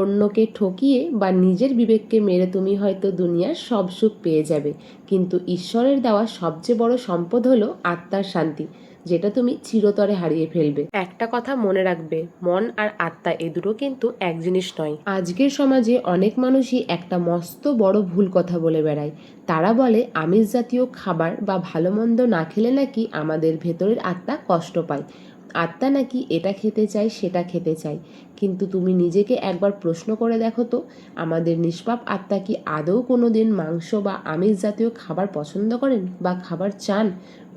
অন্যকে ঠকিয়ে বা নিজের বিবেককে মেরে তুমি হয়তো দুনিয়ার সব সুখ পেয়ে যাবে, কিন্তু ঈশ্বরের দেওয়া সবচেয়ে বড় সম্পদ হলো আত্মার শান্তি, যেটা তুমি চিরতরে হারিয়ে ফেলবে। একটা কথা মনে রাখবে, মন আর আত্মা এ দুটো কিন্তু এক জিনিস নয়। আজকের সমাজে অনেক মানুষই একটা মস্ত বড় ভুল কথা বলে বেড়ায়। তারা বলে আমিষ জাতীয় খাবার বা ভালো মন্দ না খেলে নাকি আমাদের ভেতরের আত্মা কষ্ট পায়, আত্মা নাকি এটা খেতে চায় সেটা খেতে চায়। কিন্তু তুমি নিজেকে একবার প্রশ্ন করে দেখো তো, আমাদের নিষ্পাপ আত্মা কি আদৌ কোনো দিন মাংস বা আমিষ জাতীয় খাবার পছন্দ করেন বা খাবার চান?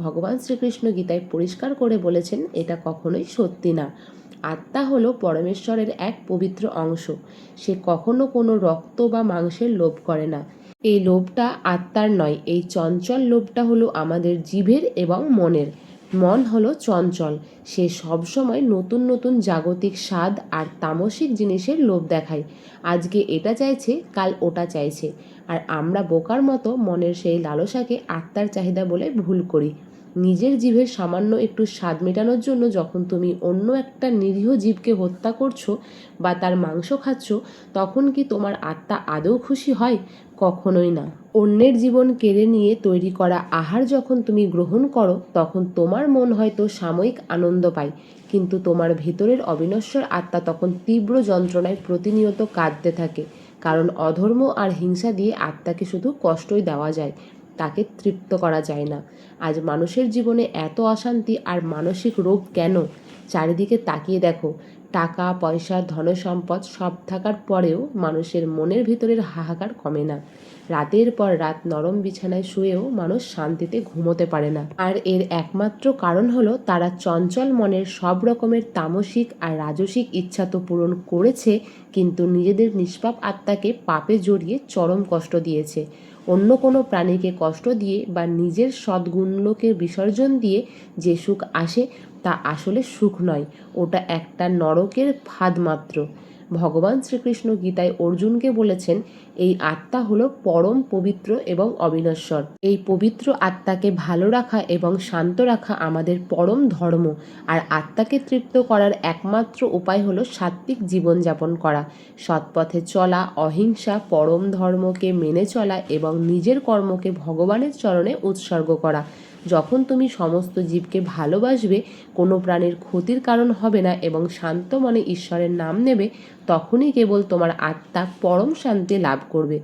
ভগবান শ্রীকৃষ্ণ গীতায় পরিষ্কার করে বলেছেন এটা কখনোই সত্যি না। আত্মা হলো পরমেশ্বরের এক পবিত্র অংশ। সে কখনো কোনো রক্ত বা মাংসের লোভ করে না। এই লোভটা আত্মার নয়, এই চঞ্চল লোভটা হলো আমাদের জিভের এবং মনের। মন হলো চঞ্চল, সে সবসময় নতুন নতুন জাগতিক স্বাদ আর তামসিক জিনিসের লোভ দেখায়। আজকে এটা চাইছে, কাল ওটা চাইছে, আর আমরা বোকার মতো মনের সেই লালসাকে আত্মার চাহিদা বলে ভুল করি। নিজের জিভের সামান্য একটু স্বাদ মেটানোর জন্য যখন তুমি অন্য একটা নিরীহ জীবকে হত্যা করছো বা তার মাংস খাচ্ছ, তখন কি তোমার আত্মা আদৌ খুশি হয়? কখনোই না। অন্যের জীবন কেড়ে নিয়ে তৈরি করা আহার যখন তুমি গ্রহণ করো, তখন তোমার মন হয়তো সাময়িক আনন্দ পায়, কিন্তু তোমার ভেতরের অবিনশ্বর আত্মা তখন তীব্র যন্ত্রণায় প্রতিনিয়ত কাঁদতে থাকে। কারণ অধর্ম আর হিংসা দিয়ে আত্মাকে শুধু কষ্টই দেওয়া যায়, তাকে তৃপ্ত করা যায় না। আজ মানুষের জীবনে এত অশান্তি আর মানসিক রোগ কেন? চারিদিকে তাকিয়ে দেখো, টাকা পয়সা ধনসম্পদ সব থাকার পরেও মানুষের মনের ভিতরের হাহাকার কমে না। রাতের পর রাত নরম বিছানায় শুয়েও মানুষ শান্তিতে ঘুমোতে পারে না। আর এর একমাত্র কারণ হলো তারা চঞ্চল মনের সব রকমের তামসিক আর রাজসিক ইচ্ছা তো পূরণ করেছে, কিন্তু নিজেদের নিষ্পাপ আত্মাকে পাপে জড়িয়ে চরম কষ্ট দিয়েছে। অন্য কোনো প্রাণীকে কষ্ট দিয়ে বা নিজের সদ্গুণলোকে বিসর্জন দিয়ে যে সুখ আসে, তা আসলে সুখ নয়, ওটা একটা নরকের ফাঁদ মাত্র। ভগবান শ্রীকৃষ্ণ গীতায় অর্জুনকে বলেছেন, এই আত্মা হলো পরম পবিত্র এবং অবিনশ্বর। এই পবিত্র আত্মাকে ভালো রাখা এবং শান্ত রাখা আমাদের পরম ধর্ম। আর আত্মাকে তৃপ্ত করার একমাত্র উপায় হলো সাত্ত্বিক জীবনযাপন করা, সৎপথে চলা, অহিংসা, পরম ধর্মকে মেনে চলা এবং নিজের কর্মকে ভগবানের চরণে উৎসর্গ করা। যখন তুমি সমস্ত জীবকে ভালোবাসবে, কোনো প্রাণীর ক্ষতির কারণ হবে না এবং শান্ত মনে ঈশ্বরের নাম নেবে, তখনই কেবল তোমার আত্মা পরম শান্তি লাভ করবে।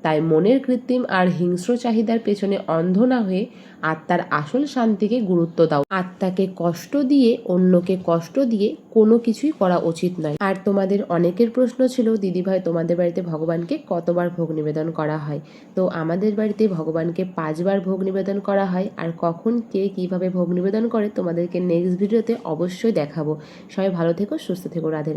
তাই মনের কৃত্রিম আর হিংস্র চাহিদার পেছনে অন্ধ না হয়ে আত্মার আসল শান্তিকে গুরুত্ব দাও। আত্মাকে কষ্ট দিয়ে, অন্যকে কষ্ট দিয়ে কোনো কিছুই করা উচিত নয়। আর তোমাদের অনেকের প্রশ্ন ছিল, দিদিভাই তোমাদের বাড়িতে ভগবানকে কতবার ভোগ নিবেদন করা হয়? তো আমাদের বাড়িতে ভগবানকে 5বার ভোগ নিবেদন করা হয়। আর কখন কে কীভাবে ভোগ নিবেদন করে তোমাদেরকে নেক্সট ভিডিওতে অবশ্যই দেখাবো। সবাই ভালো থেকো, সুস্থ থেকো, রাধে।